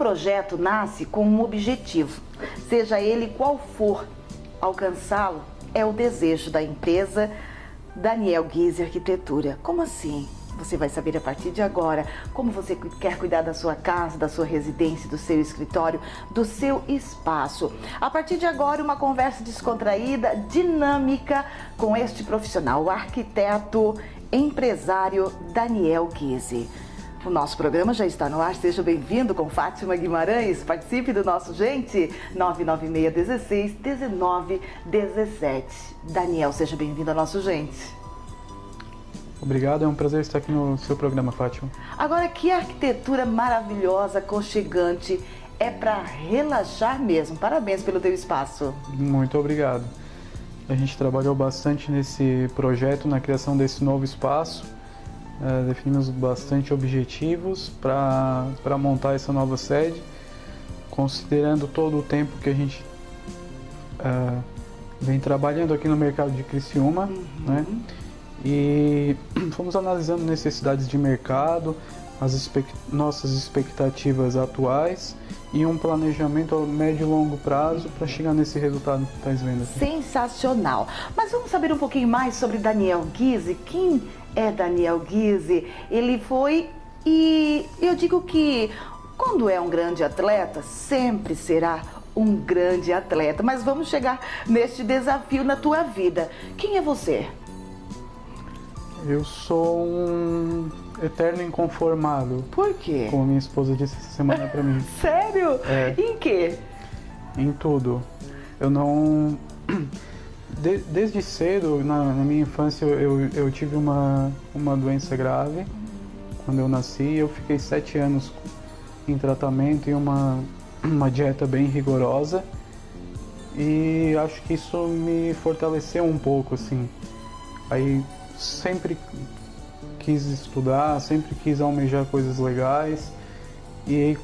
projeto nasce com um objetivo, seja ele qual for. Alcançá-lo é o desejo da empresa Daniel Guise Arquitetura. Como assim? Você vai saber a partir de agora como você quer cuidar da sua casa, da sua residência, do seu escritório, do seu espaço. A partir de agora, uma conversa descontraída, dinâmica com este profissional, o arquiteto, empresário Daniel Guise. O nosso programa já está no ar, seja bem-vindo com Fátima Guimarães, participe do nosso Gente, 996-16-19-17. Daniel, seja bem-vindo ao nosso Gente. Obrigado, é um prazer estar aqui no seu programa, Fátima. Agora, que arquitetura maravilhosa, aconchegante, é para relaxar mesmo. Parabéns pelo teu espaço. Muito obrigado. A gente trabalhou bastante nesse projeto, na criação desse novo espaço. Definimos bastante objetivos para montar essa nova sede, considerando todo o tempo que a gente vem trabalhando aqui no mercado de Criciúma, né? E fomos analisando necessidades de mercado, nossas expectativas atuais e um planejamento a médio e longo prazo para chegar nesse resultado que estás vendo aqui. Sensacional! Mas vamos saber um pouquinho mais sobre Daniel Guise. Quem é Daniel Guise? Ele foi, e eu digo que quando é um grande atleta, sempre será um grande atleta. Mas vamos chegar neste desafio na tua vida. Quem é você? Eu sou um eterno inconformado. Por quê? Como minha esposa disse essa semana pra mim. Sério? É. Em quê? Em tudo. Eu não... Desde cedo, na minha infância, eu tive uma doença grave. Quando eu nasci, eu fiquei 7 anos em tratamento e uma dieta bem rigorosa. E acho que isso me fortaleceu um pouco, assim. Aí sempre quis estudar, sempre quis almejar coisas legais. E aí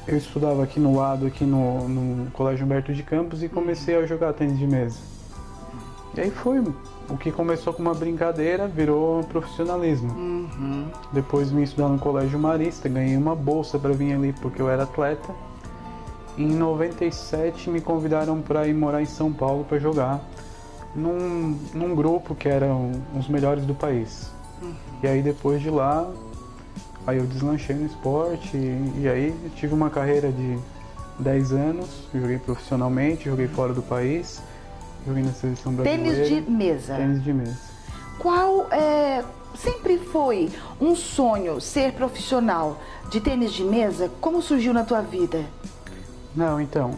eu estudava aqui no lado, aqui no Colégio Humberto de Campos, e comecei a jogar tênis de mesa. E aí foi, o que começou com uma brincadeira virou profissionalismo. Depois vim estudar no Colégio Marista, ganhei uma bolsa para vir ali porque eu era atleta. Em 97 me convidaram para ir morar em São Paulo para jogar num grupo que eram os melhores do país. E aí depois de lá, aí eu deslanchei no esporte e aí tive uma carreira de 10 anos, joguei profissionalmente, joguei fora do país, joguei na seleção brasileira. Tênis de mesa. Tênis de mesa. Sempre foi um sonho ser profissional de tênis de mesa? Como surgiu na tua vida? Não, então,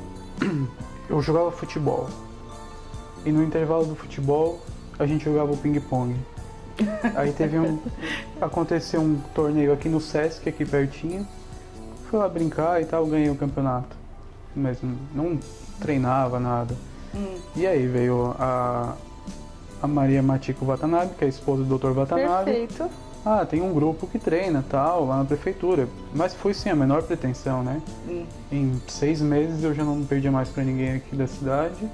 eu jogava futebol. E no intervalo do futebol, a gente jogava o ping-pong. Aí aconteceu um torneio aqui no Sesc, aqui pertinho. Fui lá brincar e tal, ganhei o campeonato. Mas não treinava nada. E aí veio a Maria Matiko Watanabe, que é a esposa do Dr. Watanabe. Perfeito. Ah, tem um grupo que treina, tal, lá na prefeitura. Mas foi sim a menor pretensão, né? Em 6 meses eu já não perdia mais pra ninguém aqui da cidade.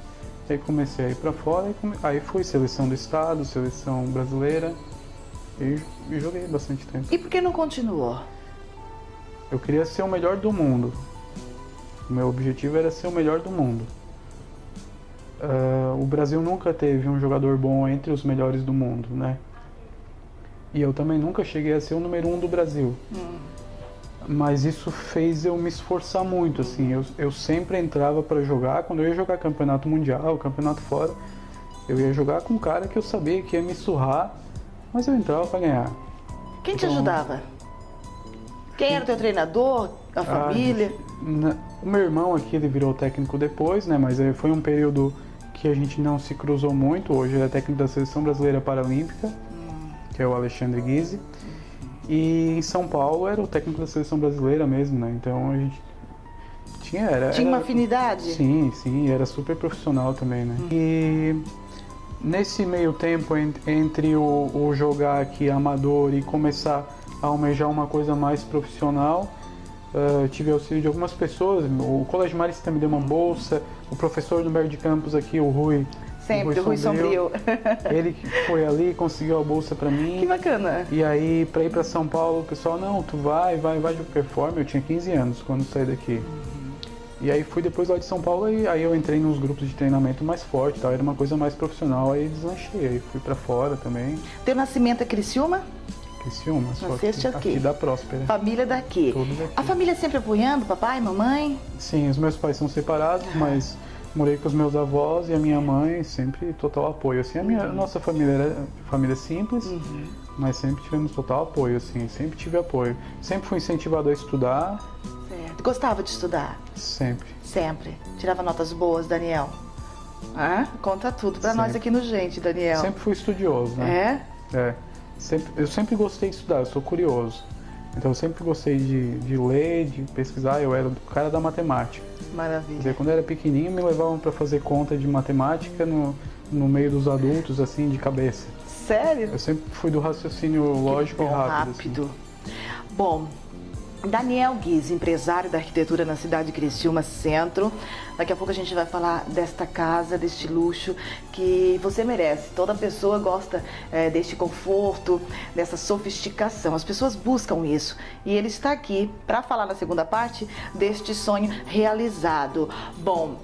Aí comecei a ir pra fora, aí fui seleção do estado, seleção brasileira. E joguei bastante tempo. E por que não continuou? Eu queria ser o melhor do mundo. O meu objetivo era ser o melhor do mundo. O Brasil nunca teve um jogador bom entre os melhores do mundo, né? E eu também nunca cheguei a ser o número 1 do Brasil. Mas isso fez eu me esforçar muito, assim. Eu sempre entrava para jogar, quando eu ia jogar campeonato mundial, campeonato fora, eu ia jogar com um cara que eu sabia que ia me surrar, mas eu entrava para ganhar. Quem te ajudava? Quem era o teu treinador? A família? O meu irmão aqui, ele virou técnico depois, né? Mas foi um período que a gente não se cruzou muito. Hoje ele é técnico da Seleção Brasileira Paralímpica, que é o Alexandre Guise. E em São Paulo era o técnico da Seleção Brasileira mesmo, né? Então a gente tinha uma afinidade? Sim, era super profissional também, né? E nesse meio tempo entre o jogar aqui amador e começar a almejar uma coisa mais profissional, tive auxílio de algumas pessoas. O Colégio Marista me deu uma bolsa, o professor do Humberto de Campos aqui, o Rui, Sempre, o Rui Sombrio. Ele que foi ali, conseguiu a bolsa pra mim. Que bacana. E aí, pra ir pra São Paulo, o pessoal, não, tu vai de qualquer forma. Eu tinha 15 anos quando saí daqui. E aí fui depois lá de São Paulo e aí eu entrei nos grupos de treinamento mais forte, tal, era uma coisa mais profissional, aí deslanchei, aí fui pra fora também. Teu nascimento é Criciúma? Criciúma, só Nasceste aqui da Próspera. Família daqui. Todos daqui. A família sempre apoiando, papai, mamãe? Sim, os meus pais são separados, mas morei com os meus avós e a minha mãe, sempre total apoio, assim, a nossa família era família simples, mas sempre tivemos total apoio, assim, sempre tive apoio. Sempre fui incentivado a estudar. Certo. Gostava de estudar? Sempre. Sempre. Tirava notas boas, Daniel? Conta tudo pra nós aqui no Gente, Daniel. Sempre fui estudioso, né? É? Eu sempre gostei de estudar, eu sou curioso. Então eu sempre gostei de ler, de pesquisar, eu era o cara da matemática. Maravilha. Quer dizer, quando eu era pequenininho me levavam para fazer conta de matemática no meio dos adultos, assim, de cabeça. Sério? Eu sempre fui do raciocínio lógico e rápido. Assim. Bom, Daniel Guise, empresário da arquitetura na cidade de Criciúma Centro. Daqui a pouco a gente vai falar desta casa, deste luxo que você merece. Toda pessoa gosta deste conforto, dessa sofisticação. As pessoas buscam isso. E ele está aqui para falar na segunda parte deste sonho realizado. Bom,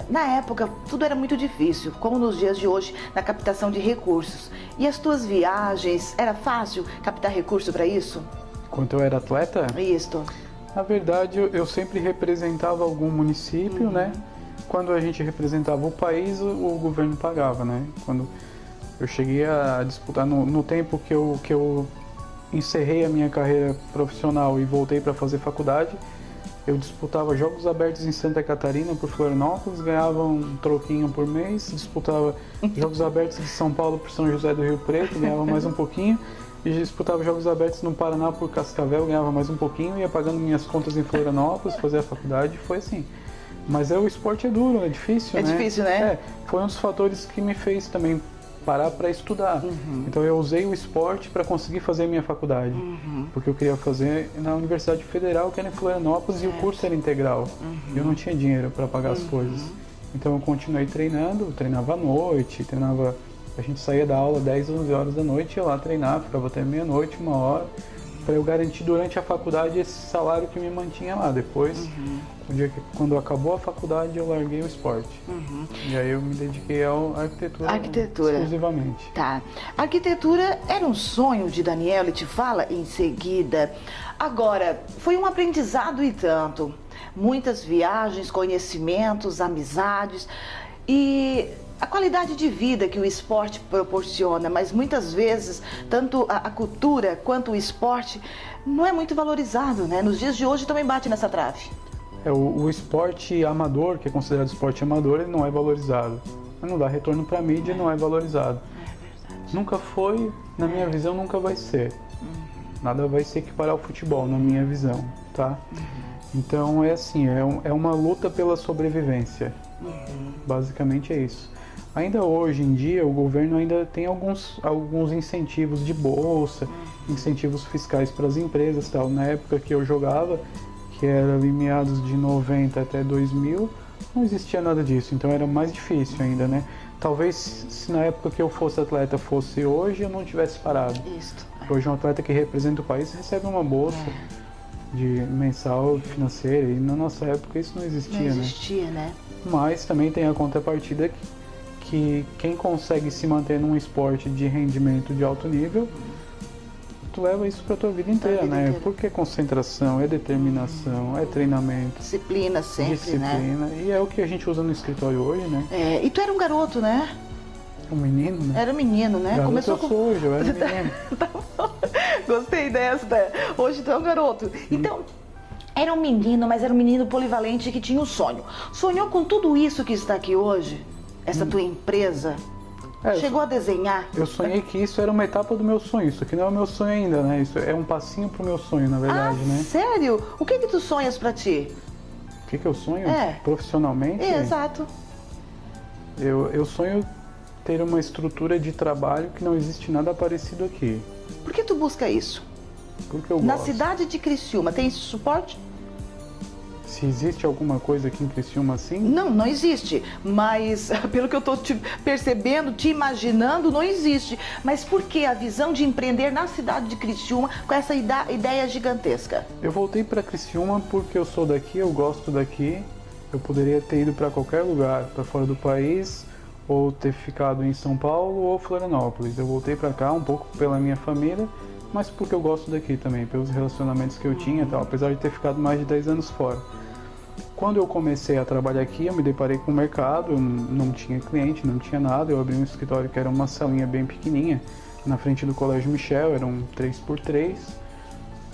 na época tudo era muito difícil, como nos dias de hoje, na captação de recursos. E as tuas viagens, era fácil captar recurso para isso? Quando eu era atleta? Isso. Na verdade, eu sempre representava algum município, né? Quando a gente representava o país, o governo pagava, né? Quando eu cheguei a disputar, no tempo que eu encerrei a minha carreira profissional e voltei para fazer faculdade, eu disputava Jogos Abertos em Santa Catarina por Florianópolis, ganhava um troquinho por mês, disputava Jogos Abertos de São Paulo por São José do Rio Preto, ganhava mais um pouquinho. E disputava Jogos Abertos no Paraná por Cascavel, ganhava mais um pouquinho, ia pagando minhas contas em Florianópolis, fazia a faculdade, foi assim. Mas o esporte é duro, é difícil, né? É difícil, né? Foi um dos fatores que me fez também parar para estudar. Então eu usei o esporte para conseguir fazer a minha faculdade, porque eu queria fazer na Universidade Federal, que era em Florianópolis, e o curso era integral. E eu não tinha dinheiro para pagar as coisas. Então eu continuei treinando, treinava à noite, a gente saía da aula 10, 11 horas da noite, ia lá treinar, ficava até meia-noite, 1 hora, para eu garantir durante a faculdade esse salário que me mantinha lá. Depois, quando acabou a faculdade, eu larguei o esporte. E aí eu me dediquei à arquitetura exclusivamente. Tá. A arquitetura era um sonho de Daniel, ele te fala em seguida. Agora, foi um aprendizado e tanto. Muitas viagens, conhecimentos, amizades e a qualidade de vida que o esporte proporciona, mas muitas vezes tanto a cultura quanto o esporte não é muito valorizado, né? Nos dias de hoje também bate nessa trave. O esporte amador, que é considerado esporte amador, ele não é valorizado. Não dá retorno para a mídia, não é valorizado. É verdade. Nunca foi, na minha visão, nunca vai ser. Nada vai se equiparar ao futebol, na minha visão, tá? Então é assim, é uma luta pela sobrevivência. Basicamente é isso. Ainda hoje em dia, o governo ainda tem alguns incentivos de bolsa, incentivos fiscais para as empresas e tal. Na época que eu jogava, que era em meados de 90 até 2000, não existia nada disso, então era mais difícil ainda, né? Talvez se na época que eu fosse atleta fosse hoje, eu não tivesse parado. Isso. Hoje um atleta que representa o país recebe uma bolsa de mensal financeira, e na nossa época isso não existia, né? Não existia, né? Mas também tem a contrapartida que quem consegue se manter num esporte de rendimento de alto nível, tu leva isso pra tua vida inteira, né? Porque é concentração, é determinação, é treinamento. Disciplina sempre, né? E é o que a gente usa no escritório hoje, né? E tu era um garoto, né? Um menino, né? Era um menino, né? Garoto Começou eu sou hoje, eu era menino. Tá bom. Gostei dessa. Hoje tu é um garoto. Então, era um menino, mas era um menino polivalente que tinha um sonho. Sonhou com tudo isso que está aqui hoje? Essa tua empresa? Chegou a desenhar? Eu sonhei que isso era uma etapa do meu sonho. Isso aqui não é o meu sonho ainda, né? Isso é um passinho pro meu sonho, na verdade, né? Sério? O que tu sonhas pra ti? O que eu sonho? Profissionalmente? Exato. Eu sonho ter uma estrutura de trabalho que não existe nada parecido aqui. Por que tu busca isso? Porque eu Na gosto. cidade de Criciúma, tem esse suporte? se existe alguma coisa aqui em Criciúma assim? Não, não existe. Mas, pelo que eu estou te percebendo, te imaginando, não existe. Mas por que a visão de empreender na cidade de Criciúma com essa ideia gigantesca? Eu voltei para Criciúma porque eu sou daqui, eu gosto daqui. Eu poderia ter ido para qualquer lugar, para fora do país, ou ter ficado em São Paulo ou Florianópolis. Eu voltei para cá um pouco pela minha família, mas porque eu gosto daqui também, pelos relacionamentos que eu tinha e tal, apesar de ter ficado mais de 10 anos fora. Quando eu comecei a trabalhar aqui, eu me deparei com o mercado, eu não tinha cliente, não tinha nada, eu abri um escritório que era uma salinha bem pequenininha, na frente do Colégio Michel, era um 3x3,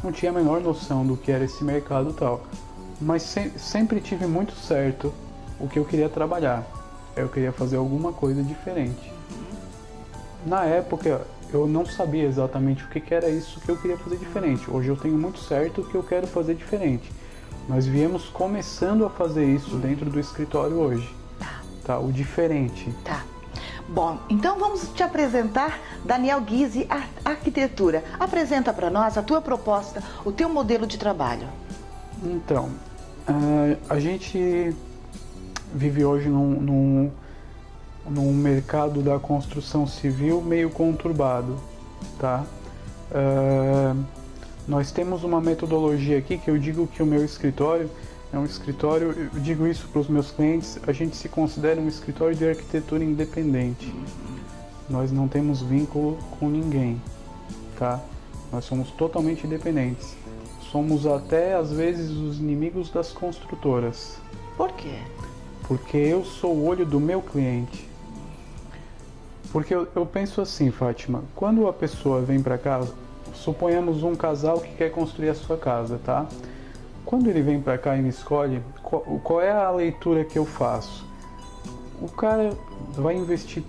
não tinha a menor noção do que era esse mercado e tal, mas sempre tive muito certo o que eu queria trabalhar, eu queria fazer alguma coisa diferente. Na época, eu não sabia exatamente o que era isso que eu queria fazer diferente. Hoje eu tenho muito certo o que eu quero fazer diferente. Nós viemos começando a fazer isso dentro do escritório hoje. Tá, o diferente. Tá. Bom, então vamos te apresentar Daniel Guise Arquitetura. Apresenta para nós a tua proposta, o teu modelo de trabalho. Então, a gente vive hoje num mercado da construção civil meio conturbado, tá? Nós temos uma metodologia aqui que eu digo que o meu escritório é um escritório, eu digo isso para os meus clientes, a gente se considera um escritório de arquitetura independente. Nós não temos vínculo com ninguém, tá? Nós somos totalmente independentes. Somos até, às vezes, os inimigos das construtoras. Por quê? Porque eu sou o olho do meu cliente. Porque eu penso assim, Fátima, quando a pessoa vem para cá, suponhamos um casal que quer construir a sua casa, tá? Quando ele vem para cá e me escolhe, qual é a leitura que eu faço? O cara vai investir,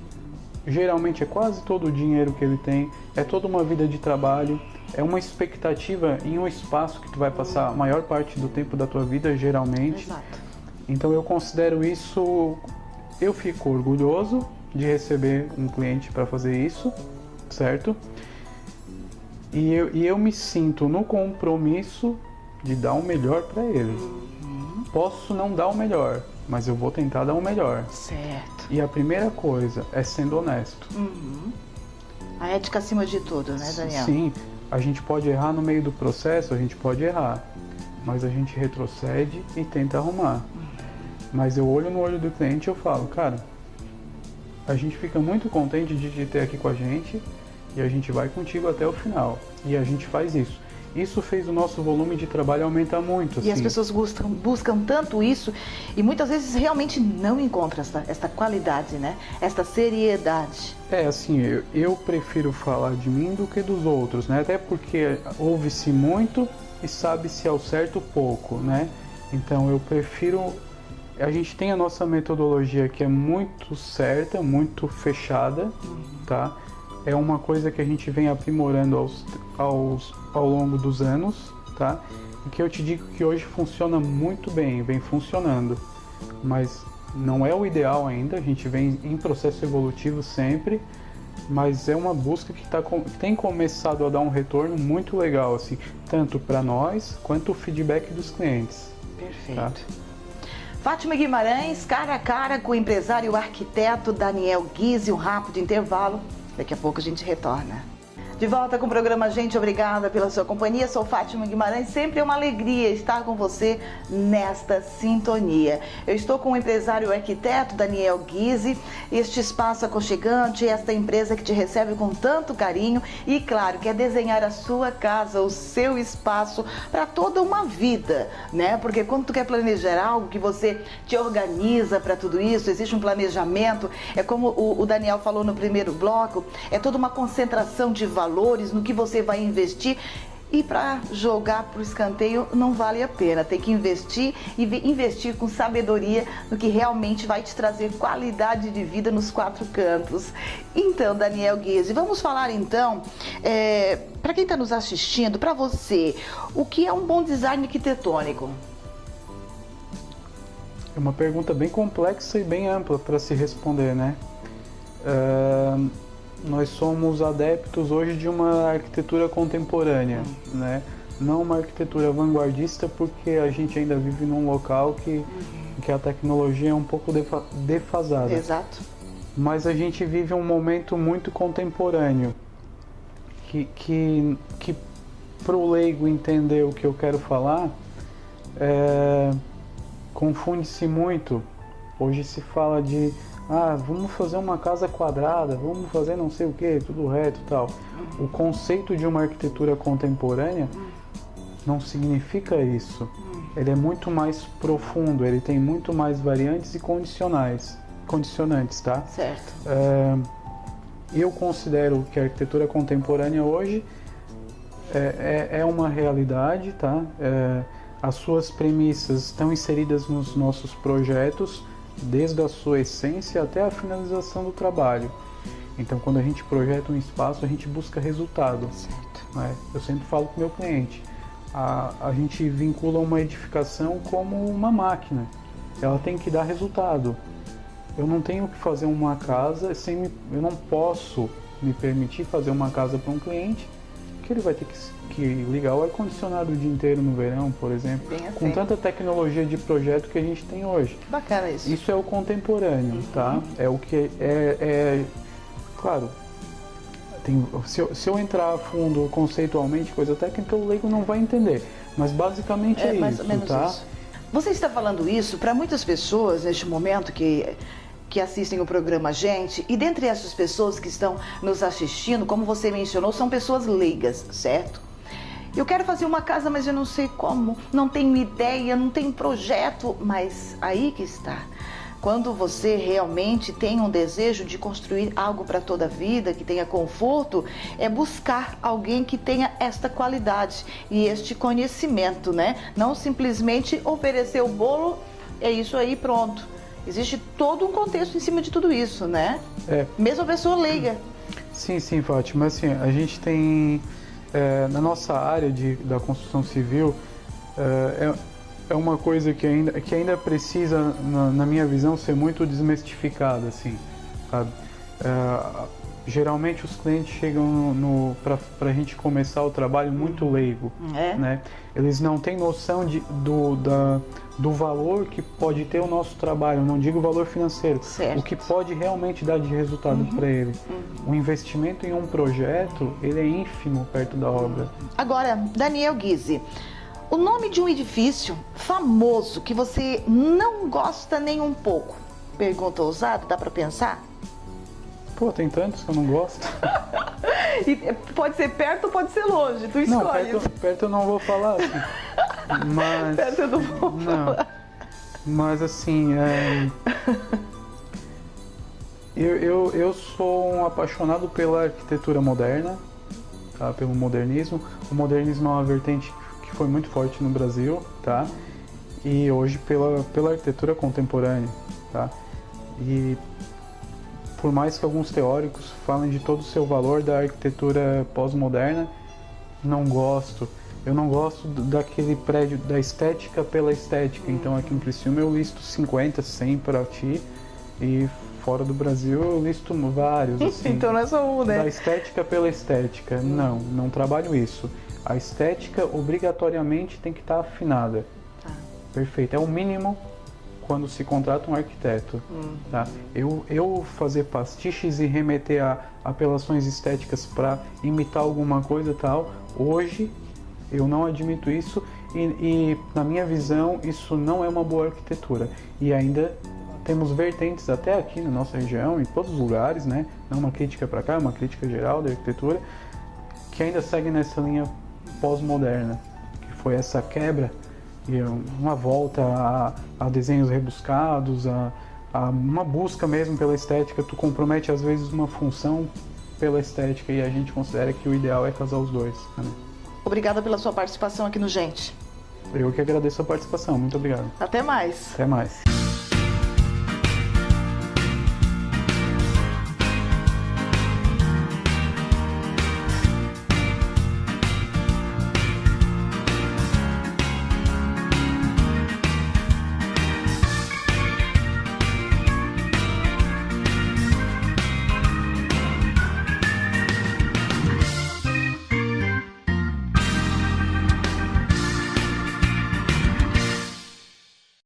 geralmente é quase todo o dinheiro que ele tem, é toda uma vida de trabalho, é uma expectativa em um espaço que tu vai passar a maior parte do tempo da tua vida, geralmente. Exato. Então eu considero isso, eu fico orgulhoso de receber um cliente para fazer isso, certo? E eu me sinto no compromisso de dar o melhor para ele. Posso não dar o melhor, mas eu vou tentar dar o melhor. Certo. E a primeira coisa é sendo honesto. A ética acima de tudo, né, Daniel? Sim, a gente pode errar no meio do processo, a gente pode errar, mas a gente retrocede e tenta arrumar. Mas eu olho no olho do cliente e eu falo, cara, a gente fica muito contente de te ter aqui com a gente e a gente vai contigo até o final. E a gente faz isso. Isso fez o nosso volume de trabalho aumentar muito. E as pessoas buscam tanto isso e muitas vezes realmente não encontram essa qualidade, né? Essa seriedade. Assim, eu prefiro falar de mim do que dos outros, né? Até porque ouve-se muito e sabe-se ao certo pouco, né? Então eu prefiro... A gente tem a nossa metodologia que é muito certa, muito fechada, tá? É uma coisa que a gente vem aprimorando ao longo dos anos, tá? E que eu te digo que hoje funciona muito bem, vem funcionando. Mas não é o ideal ainda, a gente vem em processo evolutivo sempre, mas é uma busca que tem começado a dar um retorno muito legal, assim, tanto para nós quanto o feedback dos clientes. Perfeito. Tá? Fátima Guimarães, cara a cara com o empresário e arquiteto Daniel Guise, um rápido intervalo. Daqui a pouco a gente retorna. De volta com o programa Gente, obrigada pela sua companhia. Sou Fátima Guimarães, sempre é uma alegria estar com você nesta sintonia. Eu estou com o empresário e arquiteto Daniel Guise, este espaço aconchegante, esta empresa que te recebe com tanto carinho e, claro, quer desenhar a sua casa, o seu espaço para toda uma vida, né? Porque quando tu quer planejar algo, que você te organiza para tudo isso, existe um planejamento, é como o Daniel falou no primeiro bloco, é toda uma concentração de valores no que você vai investir e para jogar para o escanteio não vale a pena. Tem que investir e investir com sabedoria no que realmente vai te trazer qualidade de vida nos quatro cantos. Então, Daniel Guise, vamos falar então, para quem está nos assistindo, para você, o que é um bom design arquitetônico? É uma pergunta bem complexa e bem ampla para se responder, né? Nós somos adeptos hoje de uma arquitetura contemporânea, né? não uma arquitetura vanguardista, porque a gente ainda vive num local que a tecnologia é um pouco defasada. Exato. Mas a gente vive um momento muito contemporâneo, que para o leigo entender o que eu quero falar, confunde-se muito. Hoje se fala de, vamos fazer uma casa quadrada, vamos fazer não sei o que, tudo reto e tal. O conceito de uma arquitetura contemporânea não significa isso. Ele é muito mais profundo, ele tem muito mais variantes e condicionantes, tá? Certo. Eu considero que a arquitetura contemporânea hoje é uma realidade, tá? As suas premissas estão inseridas nos nossos projetos, desde a sua essência até a finalização do trabalho. Então, quando a gente projeta um espaço, a gente busca resultado. Certo. Né? Eu sempre falo para o meu cliente, a gente vincula uma edificação como uma máquina. Ela tem que dar resultado. Eu não tenho que fazer uma casa eu não posso me permitir fazer uma casa para um cliente que ele vai ter que ligar o ar-condicionado o dia inteiro no verão, por exemplo, Bem assim. Com tanta tecnologia de projeto que a gente tem hoje. Bacana isso. Isso é o contemporâneo, tá? É o que claro, se eu entrar a fundo conceitualmente, coisa técnica, o leigo não vai entender. Mas basicamente é mais isso, ou menos tá? isso. Você está falando isso para muitas pessoas neste momento que assistem o programa Gente, e dentre essas pessoas que estão nos assistindo, como você mencionou, são pessoas leigas, certo? Eu quero fazer uma casa, mas eu não sei como, não tenho ideia, não tenho projeto, mas aí que está. Quando você realmente tem um desejo de construir algo para toda a vida, que tenha conforto, é buscar alguém que tenha esta qualidade e este conhecimento, né? Não simplesmente oferecer o bolo, é isso aí, pronto. Existe todo um contexto em cima de tudo isso, né? Mesmo a pessoa leiga. Sim, Fátima. Assim, a gente tem, na nossa área da construção civil, é uma coisa que ainda precisa, na minha visão, ser muito desmistificada, assim, sabe? Geralmente os clientes chegam para a gente começar o trabalho muito leigo, né? Eles não têm noção do valor que pode ter o nosso trabalho, não digo o valor financeiro, certo. O que pode realmente dar de resultado para ele. O investimento em um projeto, ele é ínfimo perto da obra. Agora, Daniel Guise, o nome de um edifício famoso que você não gosta nem um pouco? Pergunta ousada, dá para pensar? Pô, tem tantos que eu não gosto. E pode ser perto ou pode ser longe, tu escolhe. Não, perto eu não vou falar, assim. Mas, perto eu não vou falar. Mas assim, eu sou um apaixonado pela arquitetura moderna, tá? Pelo modernismo. O modernismo é uma vertente que foi muito forte no Brasil, tá? E hoje pela arquitetura contemporânea, tá? E por mais que alguns teóricos falem de todo o seu valor da arquitetura pós-moderna, eu não gosto daquele prédio, da estética pela estética. Então aqui em Criciúma eu listo 50, 100 para ti, e fora do Brasil eu listo vários. Assim, então não é só um, né? Da estética pela estética. Não trabalho isso. A estética obrigatoriamente tem que estar afinada. Perfeito, é o mínimo quando se contrata um arquiteto. Tá? Eu fazer pastiches e remeter a apelações estéticas para imitar alguma coisa tal, hoje eu não admito isso e na minha visão isso não é uma boa arquitetura. E ainda temos vertentes até aqui na nossa região, em todos os lugares, né? Não uma crítica para cá, é uma crítica geral da arquitetura, que ainda segue nessa linha pós-moderna, que foi essa quebra e uma volta a desenhos rebuscados, a uma busca mesmo pela estética. Tu compromete às vezes uma função pela estética e a gente considera que o ideal é casar os dois, né? Obrigada pela sua participação aqui no Gente. Eu que agradeço a participação, muito obrigado. Até mais. Até mais.